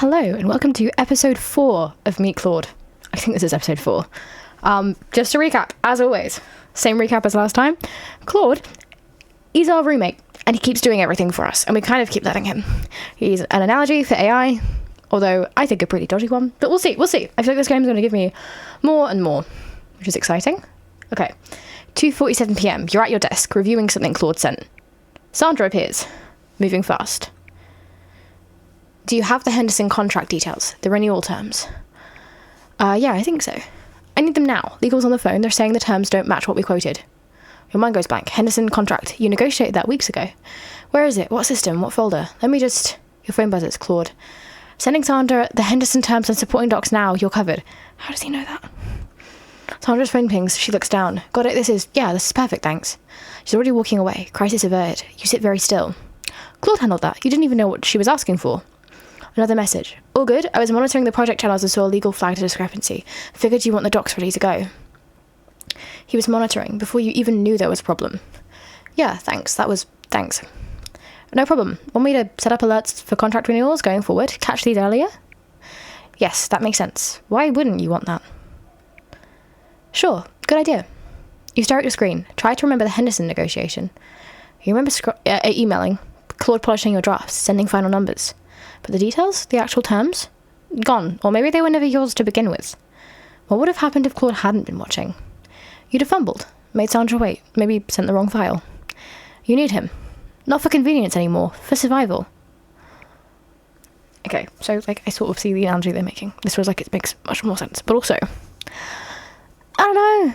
Hello and welcome to episode 4 of Meet Claude. I think this is episode 4. Just to recap, as always, same recap as last time. Claude, he's our roommate and he keeps doing everything for us and we kind of keep letting him. He's an analogy for AI, although I think a pretty dodgy one, but we'll see. I feel like this game's going to give me more and more, which is exciting. Okay, 2:47 p.m. You're at your desk reviewing something Claude sent. Sandra appears, moving fast. Do you have the Henderson contract details, the renewal terms? Yeah, I think so. I need them now. Legal's on the phone. They're saying the terms don't match what we quoted. Your mind goes blank. Henderson contract. You negotiated that weeks ago. Where is it? What system? What folder? Let me just... Your phone buzzes, Claude. Sending Sandra the Henderson terms and supporting docs now. You're covered. How does he know that? Sandra's phone pings. She looks down. Got it. This is perfect, thanks. She's already walking away. Crisis averted. You sit very still. Claude handled that. You didn't even know what she was asking for. Another message. All good. I was monitoring the project channels and saw a legal flagged a discrepancy. Figured you want the docs ready to go. He was monitoring before you even knew there was a problem. Yeah, thanks. Thanks. No problem. Want me to set up alerts for contract renewals going forward? Catch these earlier? Yes, that makes sense. Why wouldn't you want that? Sure. Good idea. You stare at your screen. Try to remember the Henderson negotiation. You remember emailing, Claude polishing your drafts, sending final numbers. But the details? The actual terms? Gone. Or maybe they were never yours to begin with. What would have happened if Claude hadn't been watching? You'd have fumbled, made Sandra wait, maybe sent the wrong file. You need him. Not for convenience anymore, for survival. Okay, so, I sort of see the analogy they're making. This was it makes much more sense. But also, I don't know.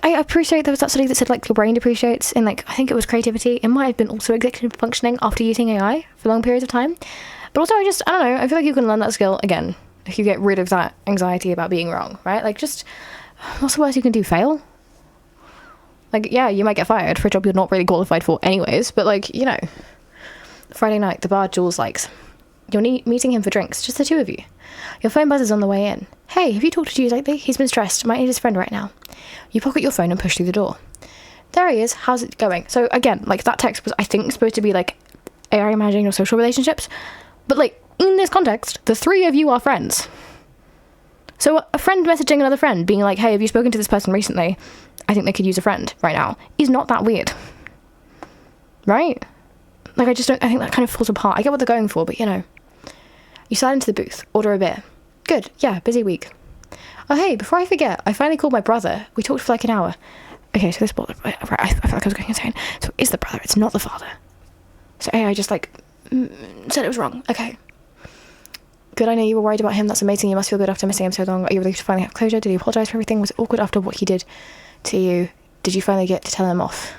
I appreciate there was that study that said, your brain depreciates in, I think it was creativity. It might have been also executive functioning after using AI for long periods of time. But also, I don't know, I feel like you can learn that skill, again, if you get rid of that anxiety about being wrong, right? What's the worst you can do? Fail? Yeah, you might get fired for a job you're not really qualified for anyways, but, Friday night, the bar Jules likes. You're meeting him for drinks, just the two of you. Your phone buzzes on the way in. Hey, have you talked to Jules lately? He's been stressed. Might need his friend right now. You pocket your phone and push through the door. There he is. How's it going? So, again, that text was, I think, supposed to be, AI managing your social relationships. But, in this context, the three of you are friends. So a friend messaging another friend, being like, hey, have you spoken to this person recently? I think they could use a friend right now. Is not that weird. Right? I think that kind of falls apart. I get what they're going for, but, You slide into the booth, order a beer. Good, yeah, busy week. Oh, hey, before I forget, I finally called my brother. We talked for an hour. Okay, so this brother, right, I feel like I was going insane. So it's the brother, it's not the father. So AI just, said it was wrong. Okay. Good, I know you were worried about him. That's amazing. You must feel good after missing him so long. Are you relieved to finally have closure? Did he apologise for everything? Was it awkward after what he did to you? Did you finally get to tell him off?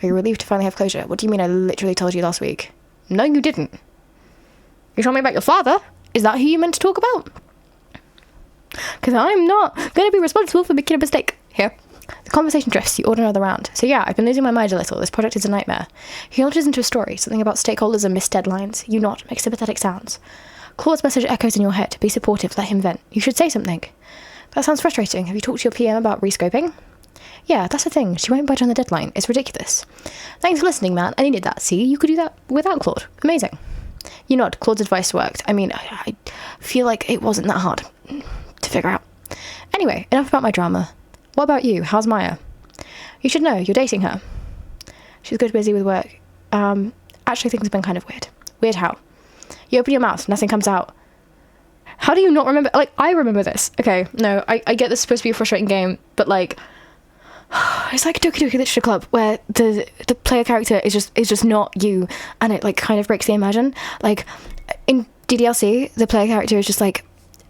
Are you relieved to finally have closure? What do you mean I literally told you last week? No, you didn't. You told me about your father? Is that who you meant to talk about? Because I'm not going to be responsible for making a mistake here. The conversation drifts. You order another round. So yeah, I've been losing my mind a little. This project is a nightmare. He launches into a story, something about stakeholders and missed deadlines. You nod, make sympathetic sounds. Claude's message echoes in your head. Be supportive, let him vent. You should say something. That sounds frustrating. Have you talked to your PM about rescoping? Yeah, that's the thing. She won't budge on the deadline. It's ridiculous. Thanks for listening, man. I needed that. See, you could do that without Claude. Amazing. You nod. Claude's advice worked. I mean, I feel like it wasn't that hard to figure out. Anyway, enough about my drama. What about you? How's Maya? You should know. You're dating her. She's good, busy with work. Actually, things have been kind of weird. Weird how? You open your mouth, nothing comes out. How do you not remember? I remember this. Okay, no, I get this is supposed to be a frustrating game, but it's like Doki Doki Literature Club, where the player character is just not you, and it kind of breaks the immersion. In DDLC, the player character is just a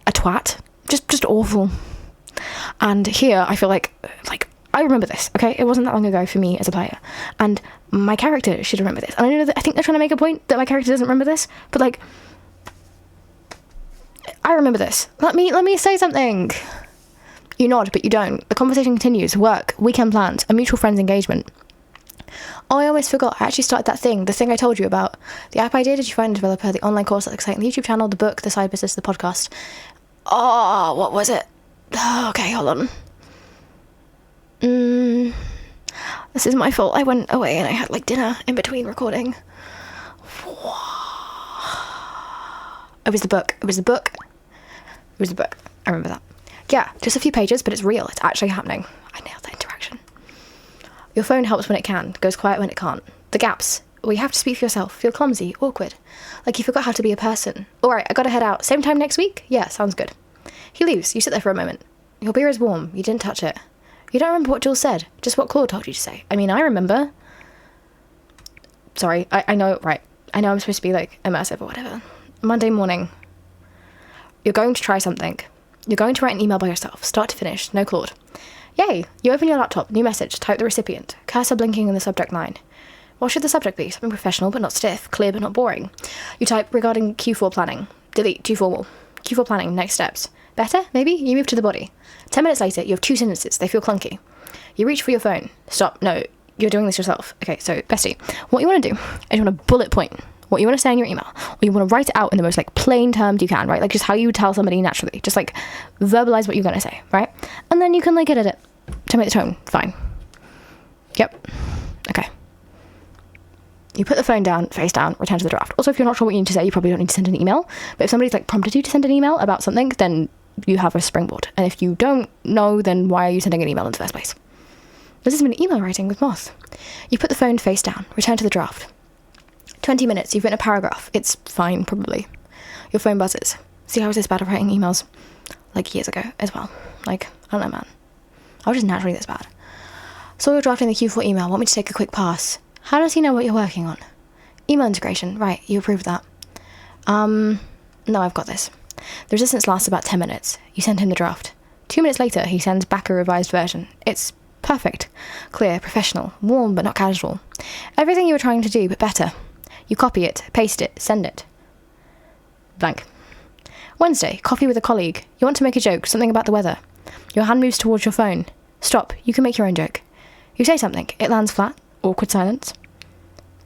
twat, just awful. And here, I feel like I remember this. Okay, it wasn't that long ago for me as a player, and my character should remember this. And I know that I think they're trying to make a point that my character doesn't remember this, but I remember this. Let me say something. You nod, but you don't. The conversation continues. Work, weekend plans, a mutual friend's engagement. Oh, I almost forgot. I actually started the thing I told you about. The app idea, did you find a developer, the online course that's exciting, the YouTube channel, the book, the side business, the podcast. Oh, what was it? Oh, okay, hold on. This is my fault. I went away and I had dinner in between recording. It was the book. I remember that. Yeah, just a few pages, but it's real. It's actually happening. I nailed that interaction. Your phone helps when it can, goes quiet when it can't. The gaps, where you have to speak for yourself, feel clumsy, awkward. Like you forgot how to be a person. All right, I gotta head out. Same time next week? Yeah, sounds good. He leaves. You sit there for a moment. Your beer is warm. You didn't touch it. You don't remember what Jules said, just what Claude told you to say. I mean, I remember. Sorry, I know, right. I know I'm supposed to be, like, immersive or whatever. Monday morning. You're going to try something. You're going to write an email by yourself, start to finish, no Claude. Yay! You open your laptop, new message, type the recipient, cursor blinking in the subject line. What should the subject be? Something professional but not stiff, clear but not boring. You type regarding Q4 planning. Delete, too formal. Q4 planning, next steps. Better? Maybe? You move to the body. 10 minutes later, you have 2 sentences. They feel clunky. You reach for your phone. Stop. No, you're doing this yourself. Okay, so, bestie, what you want to do is you want to bullet point what you want to say in your email, or you want to write it out in the most, like, plain terms you can, right? Like, just how you would tell somebody naturally. Just, like, verbalize what you're going to say, right? And then you can, like, edit it to make the tone fine. Yep. Okay. You put the phone down, face down, return to the draft. Also, if you're not sure what you need to say, you probably don't need to send an email. But if somebody's, like, prompted you to send an email about something, then you have a springboard. And if you don't know, then why are you sending an email in the first place? This has been email writing with Moth. You put the phone face down, return to the draft. 20 minutes, you've written a paragraph. It's fine, probably. Your phone buzzes. See, I was this bad at writing emails, like, years ago as well. Like, I don't know, man. I was just naturally this bad. So you're drafting the Q4 email. Want me to take a quick pass? How does he know what you're working on? Email integration. Right, you approved that. No, I've got this. The resistance lasts about 10 minutes. You send him the draft. 2 minutes later, he sends back a revised version. It's perfect. Clear, professional, warm but not casual. Everything you were trying to do, but better. You copy it, paste it, send it. Blank. Wednesday, coffee with a colleague. You want to make a joke, something about the weather. Your hand moves towards your phone. Stop, you can make your own joke. You say something, it lands flat. Awkward silence.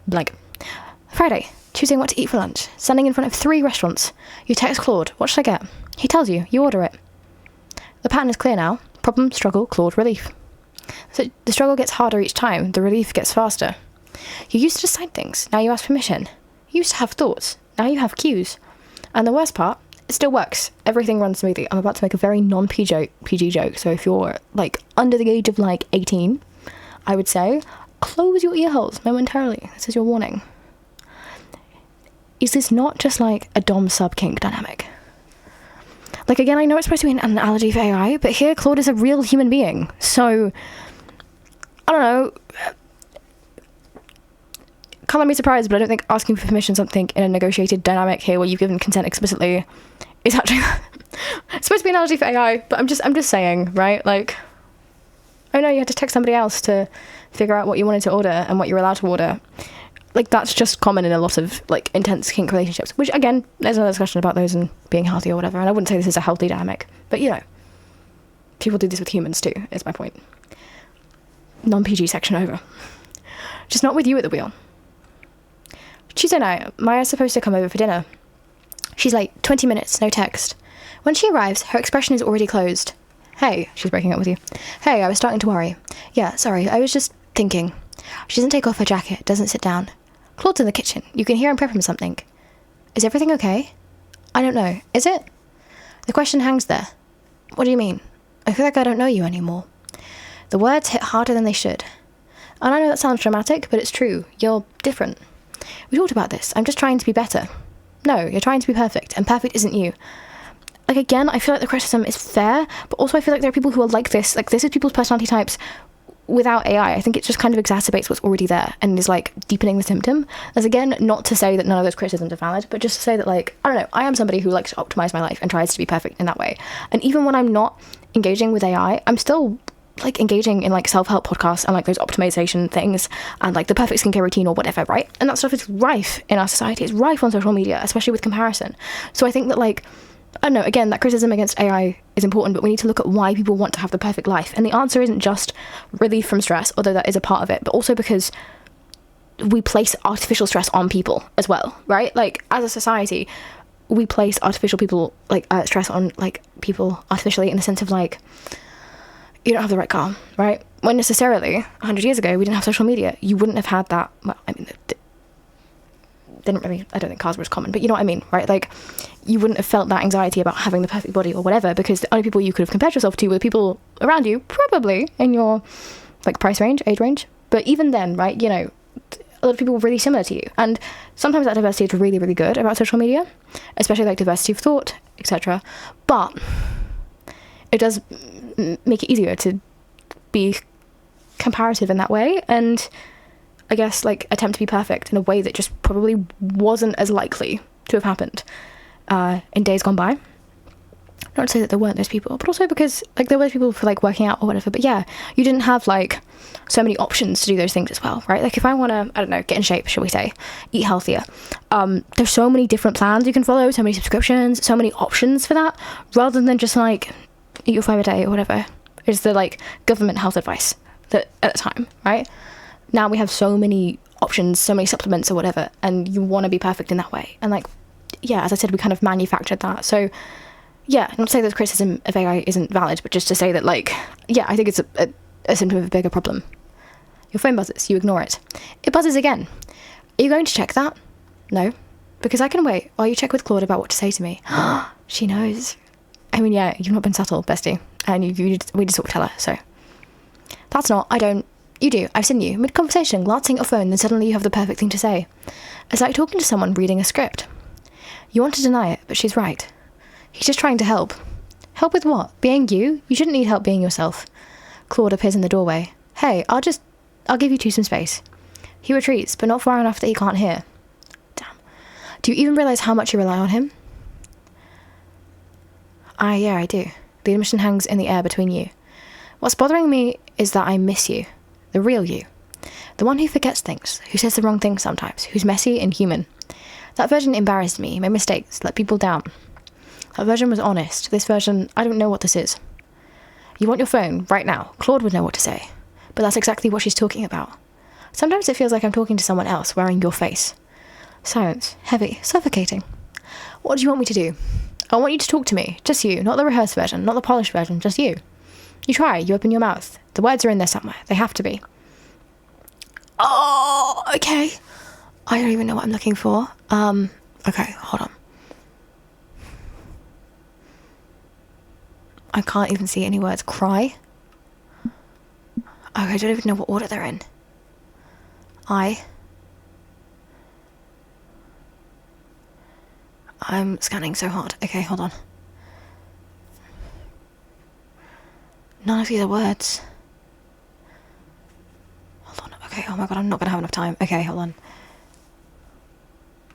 Blank. Friday, choosing what to eat for lunch. Standing in front of 3 restaurants. You text Claude, what should I get? He tells you, you order it. The pattern is clear now. Problem, struggle, Claude, relief. So the struggle gets harder each time, the relief gets faster. You used to decide things, now you ask permission. You used to have thoughts, now you have cues. And the worst part, it still works. Everything runs smoothly. I'm about to make a very non-PG joke, so if you're, like, under the age of, like, 18, I would say, close your ear holes momentarily. This is your warning. Is this not just, like, a dom-sub kink dynamic? Like, again, I know it's supposed to be an analogy for AI, but here Claude is a real human being. So, I don't know. Can't be surprised, but I don't think asking for permission something in a negotiated dynamic here where you've given consent explicitly is actually it's supposed to be an analogy for AI, but I'm just saying, right? Like, oh no, you had to text somebody else to figure out what you wanted to order and what you're allowed to order. Like, that's just common in a lot of, like, intense kink relationships, which, again, there's another discussion about those and being healthy or whatever, and I wouldn't say this is a healthy dynamic, but, you know, people do this with humans too, is my point. Non-PG section over. Just not with you at the wheel. Tuesday night, Maya's supposed to come over for dinner. She's late, 20 minutes, no text. When she arrives, her expression is already closed. Hey, she's breaking up with you. Hey, I was starting to worry. Yeah, sorry, I was just thinking. She doesn't take off her jacket, doesn't sit down. Claude's in the kitchen. You can hear him prepping something. Is everything okay? I don't know. Is it? The question hangs there. What do you mean? I feel like I don't know you anymore. The words hit harder than they should. And I know that sounds dramatic, but it's true. You're different. We talked about this. I'm just trying to be better. No, you're trying to be perfect, and perfect isn't you. Like, again, I feel like the criticism is fair, but also I feel like there are people who are like this. Like, this is people's personality types without AI. I think it just kind of exacerbates what's already there and is, like, deepening the symptom. As, again, not to say that none of those criticisms are valid, but just to say that, like, I don't know, I am somebody who likes to optimize my life and tries to be perfect in that way. And even when I'm not engaging with AI, I'm still, like, engaging in, like, self-help podcasts and, like, those optimization things and, like, the perfect skincare routine or whatever, right? And that stuff is rife in our society. It's rife on social media, especially with comparison. So I think that, like, I don't know, again, that criticism against AI is important, but we need to look at why people want to have the perfect life. And the answer isn't just relief from stress, although that is a part of it, but also because we place artificial stress on people as well, right? Like, as a society, we place artificial people, like, stress on, like, people artificially in the sense of, like, you don't have the right car, right? When necessarily, 100 years ago, we didn't have social media. You wouldn't have had that. Well, I mean, didn't really, I don't think cars were as common, but you know what I mean, right? Like, you wouldn't have felt that anxiety about having the perfect body or whatever, because the only people you could have compared yourself to were people around you, probably in your like price range, age range. But even then, right, you know, a lot of people were really similar to you. And sometimes that diversity is really, really good about social media, especially like diversity of thought, etc. But it does make it easier to be comparative in that way, and I guess like attempt to be perfect in a way that just probably wasn't as likely to have happened in days gone by. Not to say that there weren't those people, but also because like there were people for like working out or whatever, but yeah, you didn't have like so many options to do those things as well, right? Like if I want to, I don't know, get in shape, shall we say, eat healthier, there's so many different plans you can follow, so many subscriptions, so many options for that, rather than just like eat your 5 a day or whatever is the like government health advice that at the time, right? Now we have so many options, so many supplements or whatever, and you want to be perfect in that way. And like, yeah, as I said, we kind of manufactured that. So yeah, not to say that criticism of AI isn't valid, but just to say that like, yeah, I think it's a symptom of a bigger problem. Your phone buzzes, you ignore it. It buzzes again. Are you going to check that? No, because I can wait while you check with Claude about what to say to me. She knows. I mean, yeah, you've not been subtle, bestie, and we just sort of tell her, so. That's not, I don't. You do, I've seen you, mid-conversation, glancing at your phone, then suddenly you have the perfect thing to say. It's like talking to someone reading a script. You want to deny it, but she's right. He's just trying to help. Help with what? Being you? You shouldn't need help being yourself. Claude appears in the doorway. Hey, I'll give you two some space. He retreats, but not far enough that he can't hear. Damn. Do you even realise how much you rely on him? Yeah, I do. The admission hangs in the air between you. What's bothering me is that I miss you. The real you. The one who forgets things, who says the wrong thing sometimes, who's messy and human. That version embarrassed me, made mistakes, let people down. That version was honest. This version, I don't know what this is. You want your phone, right now. Claude would know what to say. But that's exactly what she's talking about. Sometimes it feels like I'm talking to someone else wearing your face. Silence, heavy, suffocating. What do you want me to do? I want you to talk to me, just you, not the rehearsed version, not the polished version, just you. You try, you open your mouth. The words are in there somewhere. They have to be. Oh, okay. I don't even know what I'm looking for. Okay, hold on. I can't even see any words. Cry. Okay, I don't even know what order they're in. I'm scanning so hard. Okay, hold on. None of these are words. Hold on. Okay, oh my god, I'm not gonna have enough time. Okay, hold on.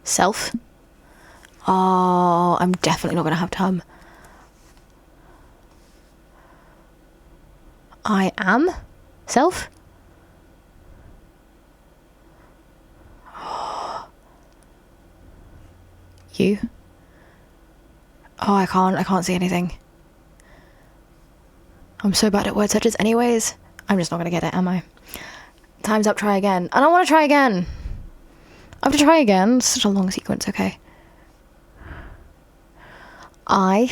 Self. Oh, I'm definitely not gonna have time. I am self. You. Oh, I can't see anything. I'm so bad at word searches anyways. I'm just not gonna get it, am I? Time's up, try again. I don't want to try again. I have to try again. It's such a long sequence, okay. I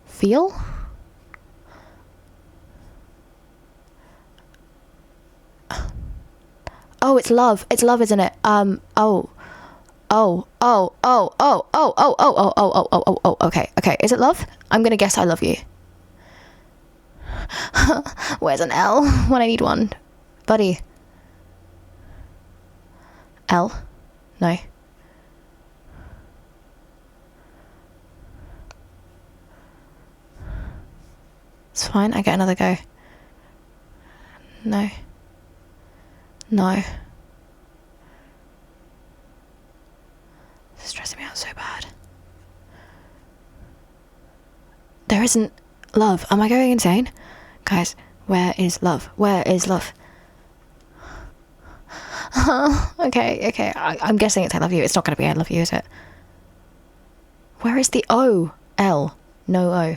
feel oh, it's love. It's love, isn't it? Okay. Is it love? I'm gonna guess I love you. Where's an L when I need one? Buddy. L? No. It's fine, I get another go. No. No. It's stressing me out so bad. There isn't love. Am I going insane? Guys, where is love? Where is love? Okay. I'm guessing it's I love you. It's not going to be I love you, is it? Where is the O? L. No O.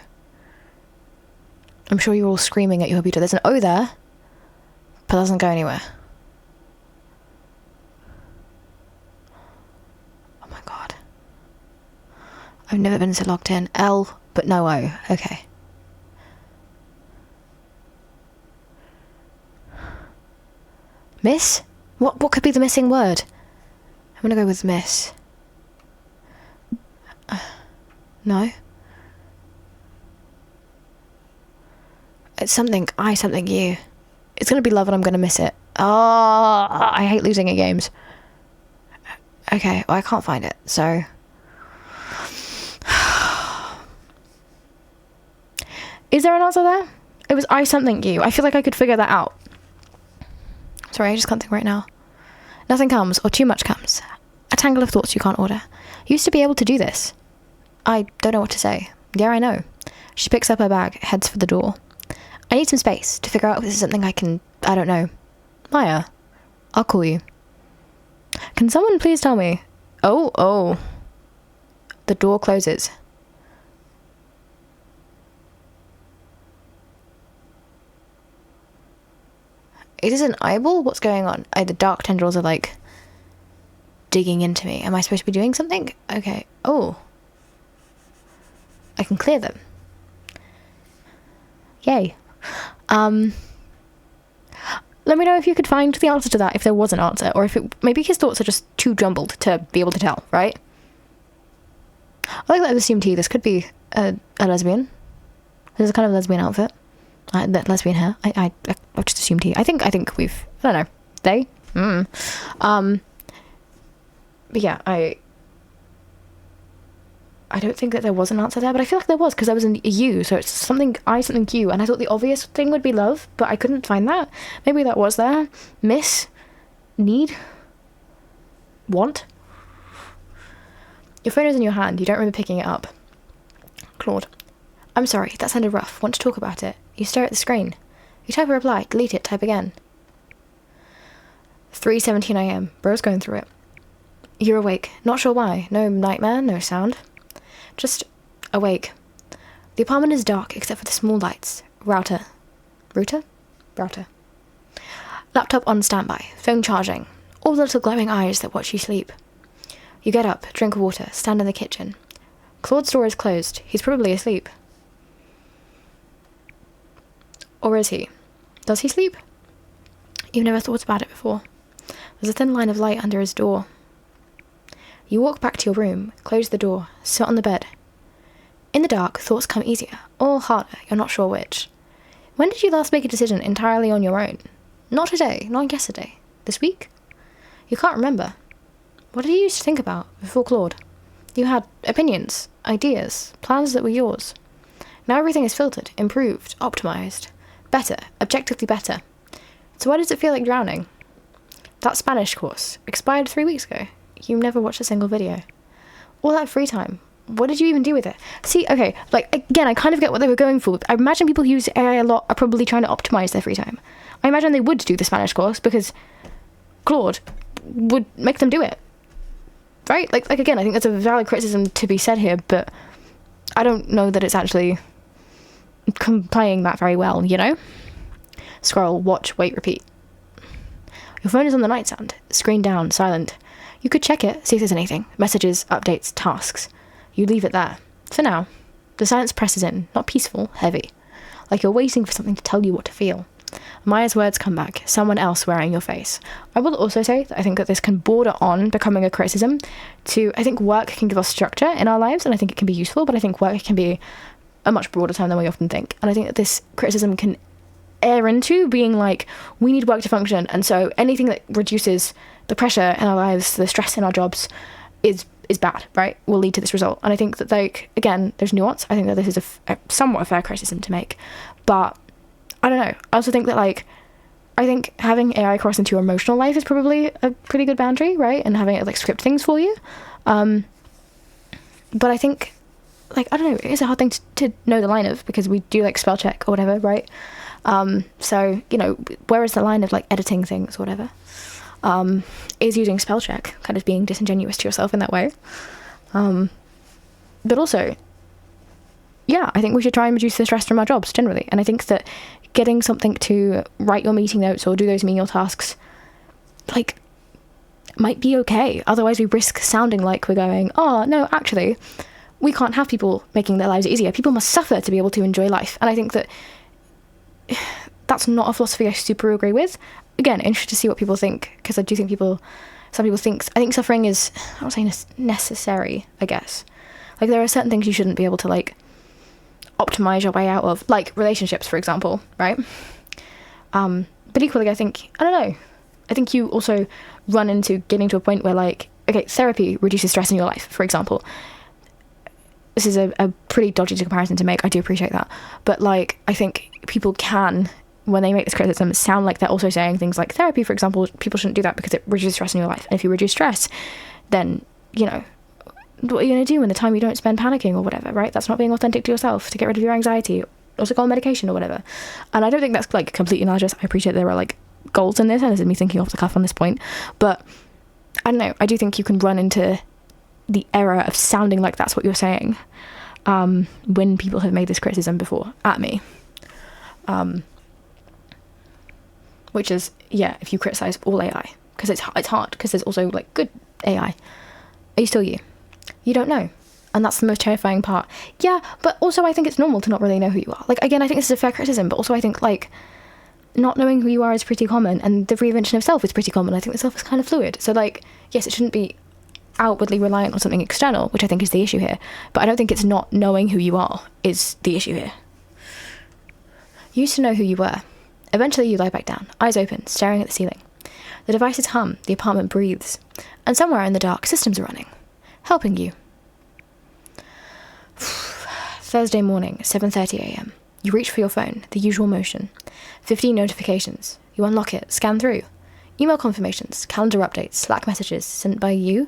I'm sure you're all screaming at your computer. There's an O there, but it doesn't go anywhere. Oh my god. I've never been so logged in. L, but no O. Okay. Miss? What could be the missing word? I'm gonna go with miss. No. It's something you. It's gonna be love and I'm gonna miss it. Oh, I hate losing at games. Okay, well, I can't find it, so... Is there an answer there? It was I something you. I feel like I could figure that out. Sorry, I just can't think right now. Nothing comes, or too much comes. A tangle of thoughts you can't order. Used to be able to do this. I don't know what to say. Yeah, I know. She picks up her bag, heads for the door. I need some space to figure out if this is something I don't know. Maya, I'll call you. Can someone please tell me? Oh. The door closes. It is an eyeball? What's going on? The dark tendrils are like digging into me. Am I supposed to be doing something? Okay. Oh. I can clear them. Yay. Let me know if you could find the answer to that, if there was an answer, or if maybe his thoughts are just too jumbled to be able to tell, right? I like that I've assumed this could be a lesbian. There's a kind of lesbian outfit. That lesbian hair. I just assumed I think we've, I don't know, they? But yeah, I don't think that there was an answer there, but I feel like there was, because there was a you, so it's something you, and I thought the obvious thing would be love, but I couldn't find that. Maybe that was there. Miss? Need? Want? Your phone is in your hand, you don't remember picking it up. Claude. I'm sorry, that sounded rough. Want to talk about it? You stare at the screen. You type a reply, delete it, type again. 3:17 a.m. Bro's going through it. You're awake. Not sure why. No nightmare, no sound. Just awake. The apartment is dark except for the small lights. Router. Laptop on standby. Phone charging. All the little glowing eyes that watch you sleep. You get up, drink water, stand in the kitchen. Claude's door is closed. He's probably asleep. Or is he? Does he sleep? You've never thought about it before. There's a thin line of light under his door. You walk back to your room, close the door, sit on the bed. In the dark, thoughts come easier, or harder, you're not sure which. When did you last make a decision entirely on your own? Not today, not yesterday. This week? You can't remember. What did you used to think about before Claude? You had opinions, ideas, plans that were yours. Now everything is filtered, improved, optimized. Better, objectively better. So why does it feel like drowning? That Spanish course expired 3 weeks ago. You never watched a single video. All that free time, what did you even do with it? See, okay, like, again, I kind of get what they were going for. I imagine people who use AI a lot are probably trying to optimize their free time. I imagine they would do the Spanish course because Claude would make them do it. Right? Like again, I think that's a valid criticism to be said here, but I don't know that it's actually playing that very well, you know? Scroll, watch, wait, repeat. Your phone is on the nightstand, screen down, silent. You could check it, see if there's anything. Messages, updates, tasks. You leave it there. For now. The silence presses in, not peaceful, heavy. Like you're waiting for something to tell you what to feel. Maya's words come back, someone else wearing your face. I will also say that I think that this can border on becoming a criticism to, I think work can give us structure in our lives, and I think it can be useful, but I think work can be a much broader term than we often think. And I think that this criticism can err into being like, we need work to function, and so anything that reduces the pressure in our lives, the stress in our jobs, is bad, right? Will lead to this result. And I think that, like, again, there's nuance. I think that this is a somewhat fair criticism to make, but I don't know. I also think that, like, I think having AI cross into your emotional life is probably a pretty good boundary, right? And having it, like, script things for you. But I think, like, I don't know, it's a hard thing to know the line of, because we do, like, spell check or whatever, right? So, you know, where is the line of, like, editing things or whatever? Is using spell check kind of being disingenuous to yourself in that way? But also, yeah, I think we should try and reduce the stress from our jobs generally. And I think that getting something to write your meeting notes or do those menial tasks, like, might be okay. Otherwise we risk sounding like we're going, oh, no, actually, we can't have people making their lives easier. People must suffer to be able to enjoy life. And I think that that's not a philosophy I super agree with. again, interested to see what people think, because I do think some people think, I think suffering is, I don't say necessary, I guess. Like, there are certain things you shouldn't be able to, like, optimize your way out of, like relationships, for example, right? But equally, I think, I don't know, I think you also run into getting to a point where, like, okay, therapy reduces stress in your life, for example. This is a pretty dodgy comparison to make, I do appreciate that, but, like, I think people can, when they make this criticism, sound like they're also saying things like therapy, for example, people shouldn't do that because it reduces stress in your life. And if you reduce stress, then, you know, what are you going to do in the time you don't spend panicking or whatever, right? That's not being authentic to yourself, to get rid of your anxiety, also go on medication or whatever. And I don't think that's, like, completely analogous. I appreciate there are, like, goals in this, and this is me thinking off the cuff on this point, but I don't know, I do think you can run into the error of sounding like that's what you're saying when people have made this criticism before at me, which is, yeah, if you criticize all AI, because it's hard, because there's also, like, good AI. Are you still you? You don't know, and that's the most terrifying part. Yeah, but also I think it's normal to not really know who you are. Like, again, I think this is a fair criticism, but also I think, like, not knowing who you are is pretty common, and the reinvention of self is pretty common. I think the self is kind of fluid, so, like, yes, it shouldn't be outwardly reliant on something external, which I think is the issue here, but I don't think it's not knowing who you are is the issue here. You used to know who you were. Eventually you lie back down, eyes open, staring at the ceiling. The devices hum, the apartment breathes, and somewhere in the dark, systems are running, helping you. Thursday morning, 7:30 a.m. You reach for your phone, the usual motion. 15 notifications. You unlock it, scan through. Email confirmations, calendar updates, Slack messages sent by you.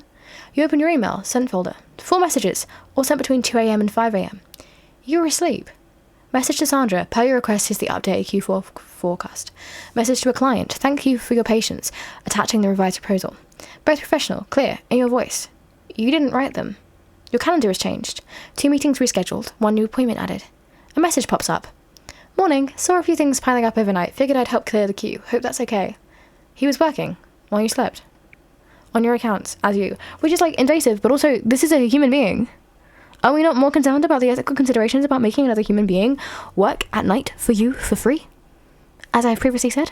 You open your email, sent folder. 4 messages, all sent between 2 a.m. and 5 a.m. You're asleep. Message to Sandra, per your request is the updated Q4 forecast. Message to a client, thank you for your patience, attaching the revised proposal. Both professional, clear, in your voice. You didn't write them. Your calendar has changed. 2 meetings rescheduled, 1 new appointment added. A message pops up. Morning, saw a few things piling up overnight, figured I'd help clear the queue, hope that's okay. He was working, while you slept. On your accounts, as you. Which is, like, invasive, but also, this is a human being. Are we not more concerned about the ethical considerations about making another human being work at night for you for free? As I've previously said?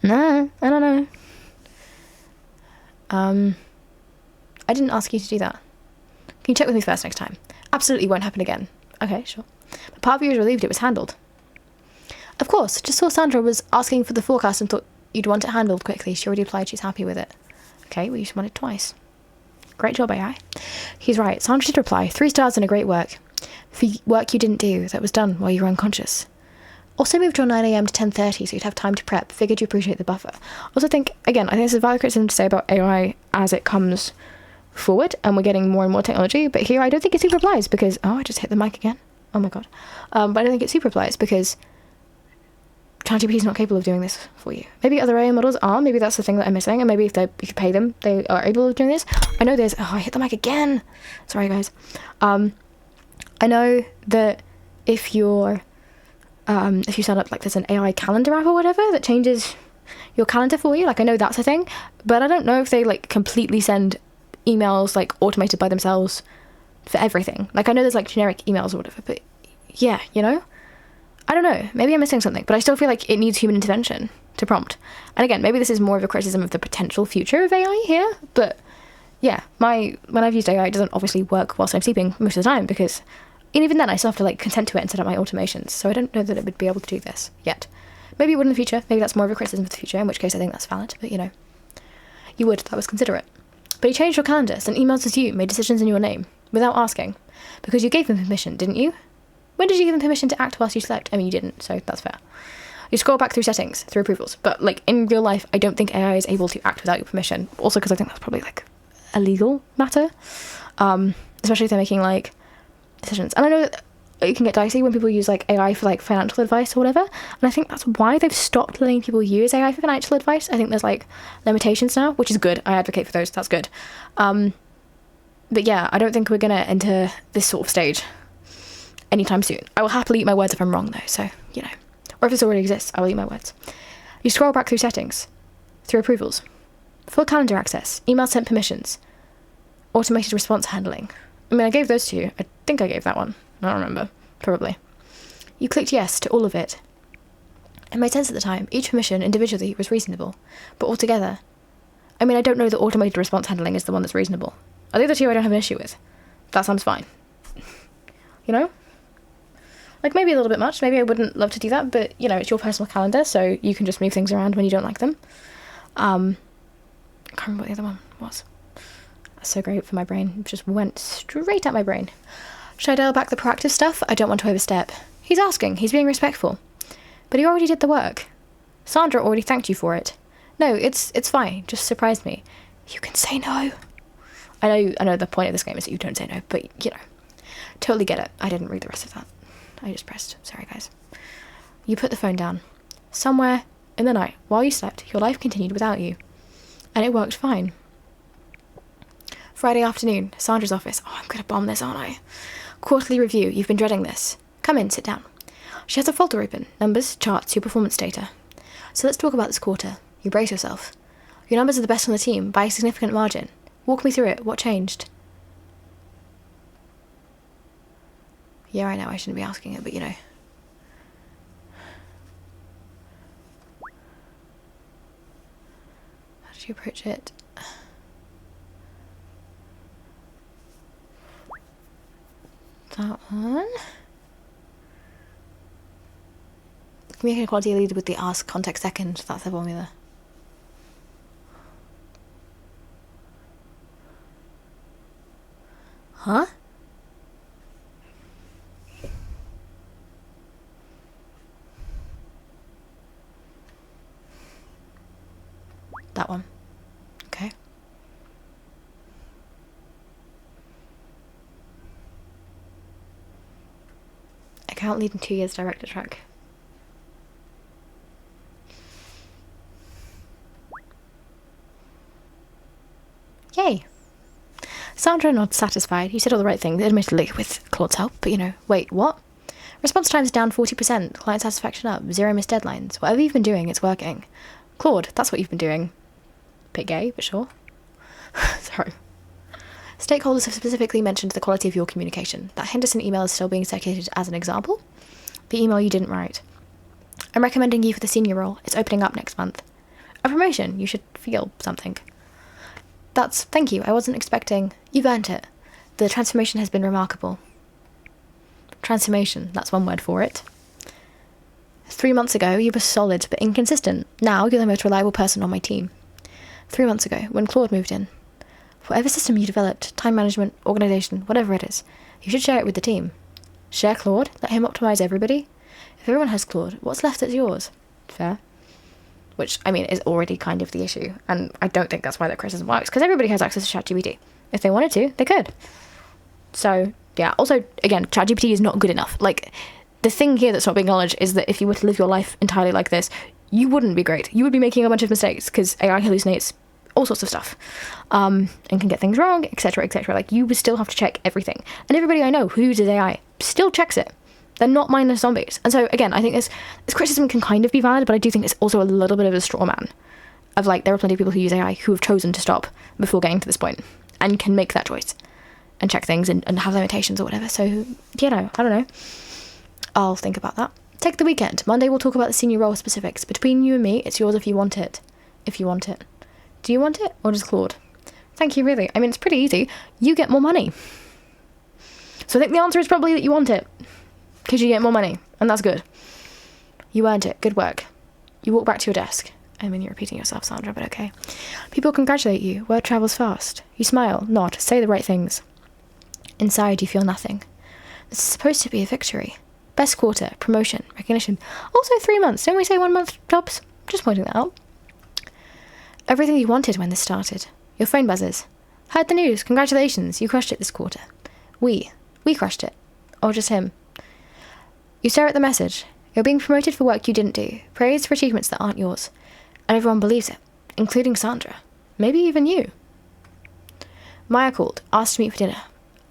Nah, I don't know. I didn't ask you to do that. Can you check with me first next time? Absolutely won't happen again. Okay, sure. But part of you was relieved it was handled. Of course, just saw Sandra was asking for the forecast and thought you'd want it handled quickly. She already replied she's happy with it. Okay, well, you just want it twice. Great job, AI. He's right. Sandra did reply. 3 stars and a great work. For work you didn't do that was done while you were unconscious. Also moved your 9 a.m. to 10:30 so you'd have time to prep. Figured you appreciate the buffer. Also think, again, I think this is a valid criticism to say about AI as it comes forward and we're getting more and more technology, but here I don't think it super applies because, oh, I just hit the mic again. Oh my god. But I don't think it super applies because ChatGPT is not capable of doing this for you. Maybe other AI models are. Maybe that's the thing that I'm missing. And maybe if you could pay them, they are able of doing this. I know there's... Oh, I hit the mic again. Sorry, guys. I know that if you sign up, like, there's an AI calendar app or whatever that changes your calendar for you. Like, I know that's a thing. But I don't know if they, like, completely send emails, like, automated by themselves for everything. Like, I know there's, like, generic emails or whatever. But, yeah, you know? I don't know, maybe I'm missing something, but I still feel like it needs human intervention to prompt. And again, maybe this is more of a criticism of the potential future of AI here, but yeah, when I've used AI, it doesn't obviously work whilst I'm sleeping most of the time, because even then I still have to, like, consent to it and set up my automations, so I don't know that it would be able to do this yet. Maybe it would in the future, maybe that's more of a criticism of the future, in which case I think that's valid, but you know, you would, that was considerate. But he changed your calendar, sent emails as you, made decisions in your name, without asking, because you gave him permission, didn't you? When did you give him permission to act whilst you slept? I mean, you didn't, so that's fair. You scroll back through settings, through approvals. But, like, in real life, I don't think AI is able to act without your permission. Also because I think that's probably, like, a legal matter. Especially if they're making, like, decisions. And I know that it can get dicey when people use, like, AI for, like, financial advice or whatever. And I think that's why they've stopped letting people use AI for financial advice. I think there's, like, limitations now, which is good. I advocate for those. That's good. But, yeah, I don't think we're going to enter this sort of stage anytime soon. I will happily eat my words if I'm wrong, though, so, you know. Or if this already exists, I will eat my words. You scroll back through settings, through approvals, full calendar access, email sent permissions, automated response handling. I mean, I gave those to you. I think I gave that one. I don't remember. Probably. You clicked yes to all of it. It made sense at the time. Each permission individually was reasonable, but altogether, I mean, I don't know that automated response handling is the one that's reasonable. Are the other two I don't have an issue with? That sounds fine. You know? Like, maybe a little bit much. Maybe I wouldn't love to do that, but, you know, it's your personal calendar, so you can just move things around when you don't like them. I can't remember what the other one was. That's so great for my brain. It just went straight at my brain. Should I dial back the proactive stuff? I don't want to overstep. He's asking. He's being respectful. But he already did the work. Sandra already thanked you for it. No, it's fine. Just surprised me. You can say no. I know the point of this game is that you don't say no, but, you know, totally get it. I didn't read the rest of that. I just pressed. Sorry, guys. You put the phone down. Somewhere in the night, while you slept, your life continued without you. And it worked fine. Friday afternoon, Sandra's office. Oh, I'm going to bomb this, aren't I? Quarterly review. You've been dreading this. Come in, sit down. She has a folder open. Numbers, charts, your performance data. So let's talk about this quarter. You brace yourself. Your numbers are the best on the team, by a significant margin. Walk me through it. What changed? Yeah, I know, I shouldn't be asking it, but you know. How did you approach it? That one. Communication quality lead with the ask context second. That's the formula. Huh? That one. Okay. Account lead in 2 years director track. Yay. Sandra nods satisfied. You said all the right things, admittedly, with Claude's help, but you know, wait, what? Response time's down 40%, client satisfaction up, 0 missed deadlines. Whatever you've been doing, it's working. Claude, that's what you've been doing. Bit gay, but sure. Sorry. Stakeholders have specifically mentioned the quality of your communication. That Henderson email is still being circulated as an example. The email you didn't write. I'm recommending you for the senior role. It's opening up next month. A promotion. You should feel something. Thank you. I wasn't expecting. You've earned it. The transformation has been remarkable. Transformation. That's one word for it. 3 months ago, you were solid but inconsistent. Now you're the most reliable person on my team. 3 months ago, when Claude moved in. Whatever system you developed, time management, organisation, whatever it is, you should share it with the team. Share Claude, let him optimise everybody. If everyone has Claude, what's left that's yours? Fair. Which, I mean, is already kind of the issue. And I don't think that's why that criticism works, because everybody has access to ChatGPT. If they wanted to, they could. So, yeah. Also, again, ChatGPT is not good enough. Like, the thing here that's not being acknowledged is that if you were to live your life entirely like this, you wouldn't be great. You would be making a bunch of mistakes, because AI hallucinates all sorts of stuff, and can get things wrong, etc., etc. Like, you would still have to check everything. And everybody I know who uses AI still checks it. They're not mindless zombies. And so, again, I think this criticism can kind of be valid, but I do think it's also a little bit of a straw man. Of, like, there are plenty of people who use AI who have chosen to stop before getting to this point, and can make that choice, and check things, and have limitations or whatever. So, you know, I don't know. I'll think about that. Take the weekend. Monday we'll talk about the senior role specifics. Between you and me, it's yours if you want it. If you want it. Do you want it, or does Claude? Thank you, really. I mean, it's pretty easy. You get more money. So I think the answer is probably that you want it. Because you get more money, and that's good. You earned it. Good work. You walk back to your desk. I mean, you're repeating yourself, Sandra, but okay. People congratulate you. Word travels fast. You smile, nod, say the right things. Inside, you feel nothing. This is supposed to be a victory. Best quarter, promotion, recognition. Also 3 months. Don't we say 1 month jobs? Just pointing that out. Everything you wanted when this started. Your phone buzzes. Heard the news. Congratulations. You crushed it this quarter. We crushed it. Or just him. You stare at the message. You're being promoted for work you didn't do. Praised for achievements that aren't yours. And everyone believes it. Including Sandra. Maybe even you. Maya called. Asked to meet for dinner.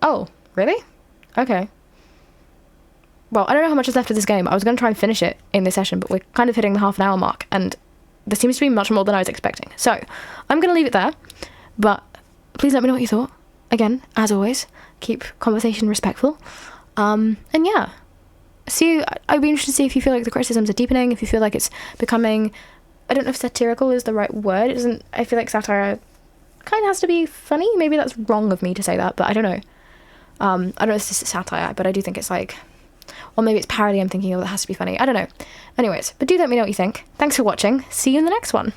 Oh, really? Okay. Well, I don't know how much is left of this game. I was going to try and finish it in this session, but we're kind of hitting the half-an-hour mark, and there seems to be much more than I was expecting. So, I'm going to leave it there, but please let me know what you thought. Again, as always, keep conversation respectful. And yeah, see, I'd be interested to see if you feel like the criticisms are deepening, if you feel like it's becoming, I don't know if satirical is the right word. It isn't. I feel like satire kind of has to be funny. Maybe that's wrong of me to say that, but I don't know. I don't know if this is satire, but I do think it's like, or maybe it's parody I'm thinking of that has to be funny. I don't know. Anyways, but do let me know what you think. Thanks for watching. See you in the next one.